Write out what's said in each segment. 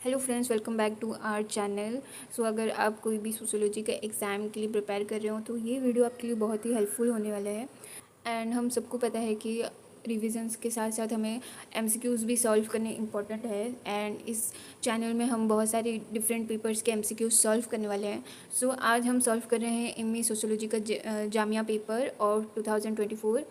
Hello friends, welcome back to our channel. So अगर आप कोई भी सोशियोलॉजी का एग्ज़ाम के लिए प्रिपेयर कर रहे हो तो ये वीडियो आपके लिए बहुत ही हेल्पफुल होने वाला है। एंड हम सबको पता है कि रिविजन्स के साथ साथ हमें एमसीक्यूज़ भी सॉल्व करने इम्पॉर्टेंट है। एंड इस चैनल में हम बहुत सारे डिफरेंट पेपर्स के एमसीक्यूज़ सॉल्व करने वाले हैं। सो आज हम सॉल्व कर रहे हैं एमए सोशियोलॉजी का जामिया पेपर और 2024।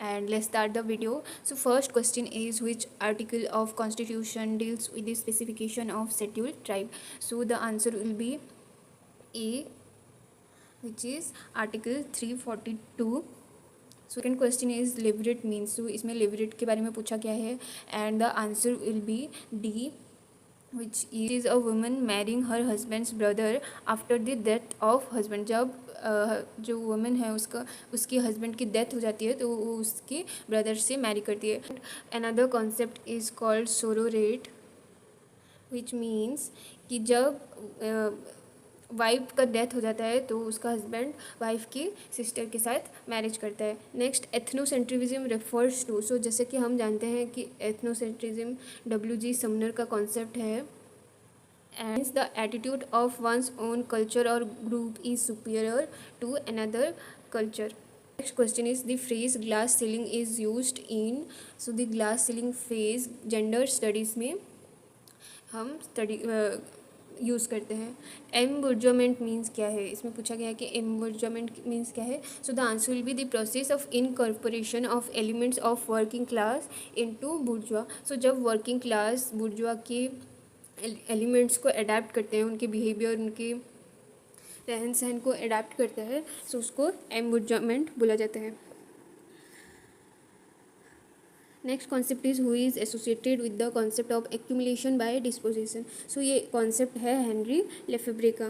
and let's start the video. So first question is, which article of constitution deals with the specification of scheduled tribe? So the answer will be A, which is article 342. Second question is लिवरेट means, तो इसमें लिवरेट के बारे में पूछा गया है and the answer will B D, which is a woman marrying her husband's brother after the death of husband. जब जो वुमन है उसके हस्बैंड की डेथ हो जाती है तो वो उसके ब्रदर से मैरी करती है। Another concept is called sororate, which means कि जब वाइफ का डेथ हो जाता है तो उसका हस्बैंड वाइफ की सिस्टर के साथ मैरिज करता है। Next, ethnocentrism refers to, so जैसे कि हम जानते हैं कि एथनोसेंट्रिज्म डब्ल्यू जी समनर का कॉन्सेप्ट है and the attitude of one's own culture और group is superior to another culture. Next question is the phrase glass ceiling is used in, so the glass ceiling phrase gender studies में हम study use करते हैं। एम्बुर्जमेंट means क्या है, इसमें पूछा गया है कि एम्बुर्जमेंट मीन्स क्या है। So the answer will be the process of incorporation of elements of working class into bourgeois. So जब वर्किंग क्लास बुर्जुआ के एलिमेंट्स को अडेप्ट करते हैं, उनके बिहेवियर, उनके रहन सहन को अडेप्ट करते हैं, सो उसको एम्बुर्जमेंट बोला जाता है। Next concept is who is associated with the concept of accumulation by disposition. So ये कॉन्सेप्ट है हेनरी लेफेब्रे का।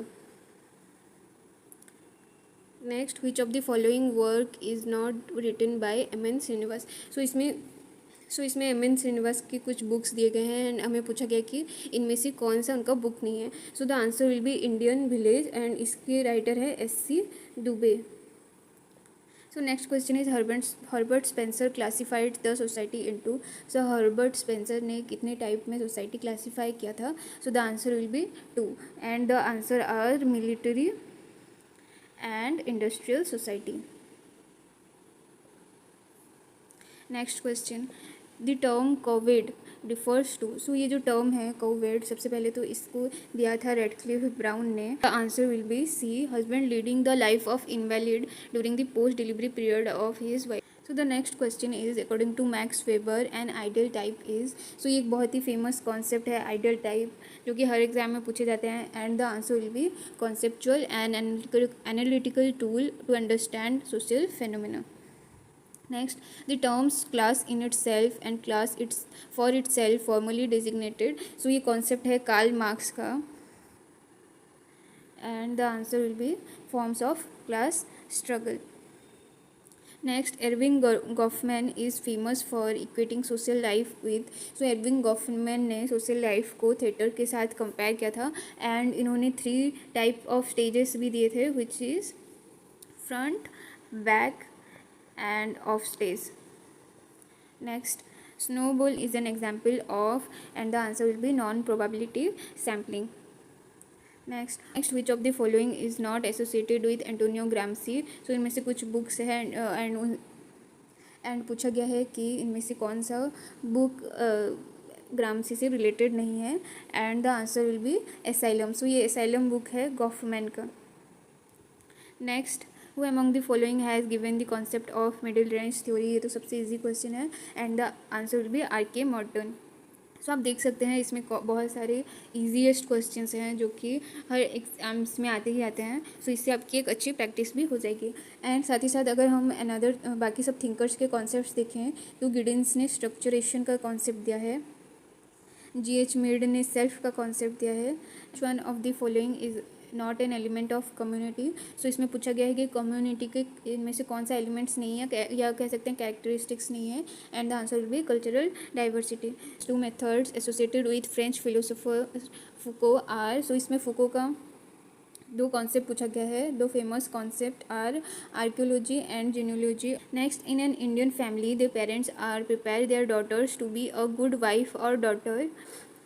Next, which of the following work is not written by M N Srinivas. So इसमें एम एन श्रीनिवास की कुछ books दिए गए हैं and हमें पूछा गया कि इनमें से कौन सा उनका बुक नहीं है। So the answer will B Indian village and इसके राइटर है SC. Dubey. So next question is Herbert Spencer classified the society into, so Herbert Spencer ने कितने टाइप में सोसाइटी क्लासीफाई किया था। so the answer will be 2 and the answer are military and industrial society. Next question, the term COVID refers to, so ये जो term है Covid, सबसे पहले तो इसको दिया था रेडक्लिफ ब्राउन ने। The answer will be C, husband leading the life of invalid during the post delivery period of his wife. So the next question is, according to Max Weber an ideal type is, so ये एक बहुत ही famous concept है ideal type, जो कि हर exam में पूछे जाते हैं and the answer will be conceptual and analytical tool to understand social phenomena. Next, the terms class in itself and class it's for itself formally designated. So ये concept है Karl Marx का and the answer will be forms of class struggle. Next, Erving Goffman is famous for equating social life with, so Erving Goffman ने social life को theater के साथ compare किया था and इन्होंने 3 type of stages भी दिए थे, which is front, back and off stage. Next, snowball is an example of, and the answer will be non-probability sampling. Next, which of the following is not associated with Antonio Gramsci? So इनमें से कुछ books हैं and पूछा गया है कि इनमें से कौन सा बुक ग्रामसी से रिलेटेड नहीं है and the answer will be asylum. So ये एसाइलम बुक है गॉफमैन का। Next, who among the following has given the concept of middle range theory, ये तो सबसे इजी क्वेश्चन है and the answer will be R K. Merton. So आप देख सकते हैं इसमें बहुत सारे ईजीएस्ट क्वेश्चंस हैं जो कि हर एग्जाम्स में आते ही आते हैं। सो इससे आपकी एक अच्छी प्रैक्टिस भी हो जाएगी एंड साथ ही साथ अगर हम अनदर बाकी सब थिंकर्स के कॉन्सेप्ट्स देखें तो गिडेंस ने स्ट्रक्चरेशन का कॉन्सेप्ट दिया है, जी.एच. मीड ने सेल्फ का कॉन्सेप्ट दिया है। One of the following is not an element of community. So इसमें पूछा गया है कि कम्युनिटी के इनमें से कौन सा एलिमेंट्स नहीं है या कह सकते हैं कैरेक्टरिस्टिक्स नहीं है and the answer will be cultural diversity. 2 methods associated with French philosopher Foucault are, so इसमें फुको का 2 कॉन्सेप्ट पूछा गया है। 2 famous concept are archaeology and genealogy. Next, in an Indian family the parents are prepare their daughters to be a good wife और daughter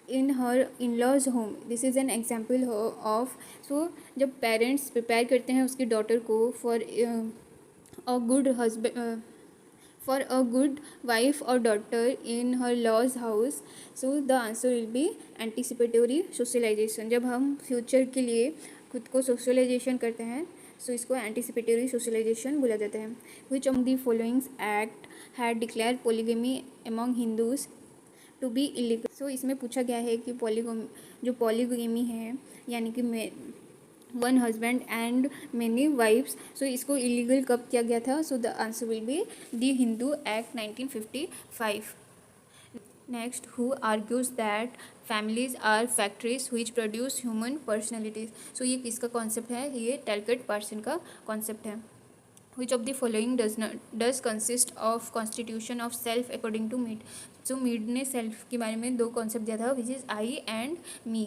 in her in laws home. This is an example of. So जब parents prepare करते हैं उसकी daughter को for a good husband, for a good wife or daughter in her law's house, so the answer will be anticipatory socialization। जब हम future के लिए खुद को सोशलाइजेशन करते हैं सो इसको एंटिसिपेटरी सोशलाइजेशन बोला जाता है। Which of the following act had declared polygamy among Hindus to be illegal. So इसमें पूछा गया है कि जो पॉलीगमी है यानी कि one husband and many wives, so इसको इलीगल कब किया गया था? So the answer will be the Hindu act 1955। Next, who argues that families are factories which produce human personalities. So ये किसका कॉन्सेप्ट है? ये टैलकट पार्सन का कॉन्सेप्ट है। Which of the following does consist of constitution of self according to Mead? So Mead ने self के बारे में दो कॉन्सेप्ट दिया था, which is I and me.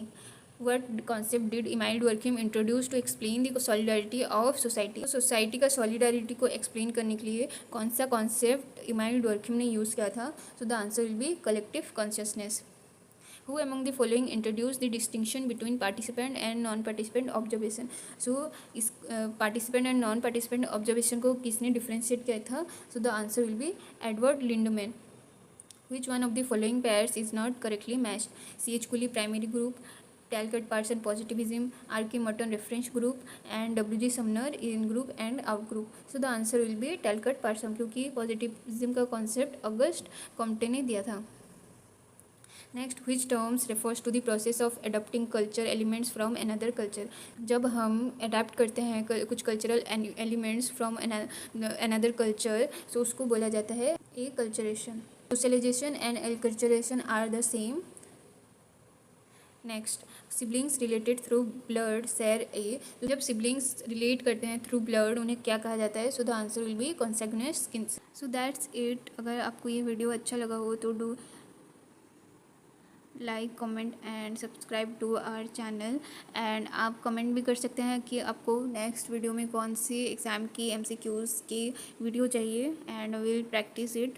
What concept did Emile Durkheim introduce to explain the solidarity of society? Society का solidarity को explain करने के लिए कौन सा कॉन्सेप्ट Emile Durkheim ने यूज़ किया था? So the answer will be collective consciousness. Who among the following introduced the distinction between participant and non-participant observation? So इस participant and non-participant observation को किसने differentiate किया था? So the answer will be Edward Lindemann. Which one of the following pairs is not correctly matched? C.H. Cooley primary group, Talcott Parsons positivism, R.K. Merton reference group, and W.G. Sumner in group and out group. So the answer will be Talcott Parsons, क्योंकि positivism का concept August Comte ने दिया था। Next, which terms refers to the process of adopting culture elements from another culture? जब हम adapt करते हैं कुछ cultural elements from another culture, so उसको बोला जाता है acculturation. Socialisation and acculturation are the same. Next, siblings related through blood share a. तो जब सिबलिंग्स रिलेट करते हैं थ्रू ब्लड उन्हें क्या कहा जाता है? So the answer will be consanguineous kins. So that's it. अगर आपको ये वीडियो अच्छा लगा हो तो do like, comment and subscribe to our channel. And आप कमेंट भी कर सकते हैं कि आपको नेक्स्ट वीडियो में कौन सी एग्ज़ाम की MCQs की वीडियो चाहिए, एंड विल प्रैक्टिस इट।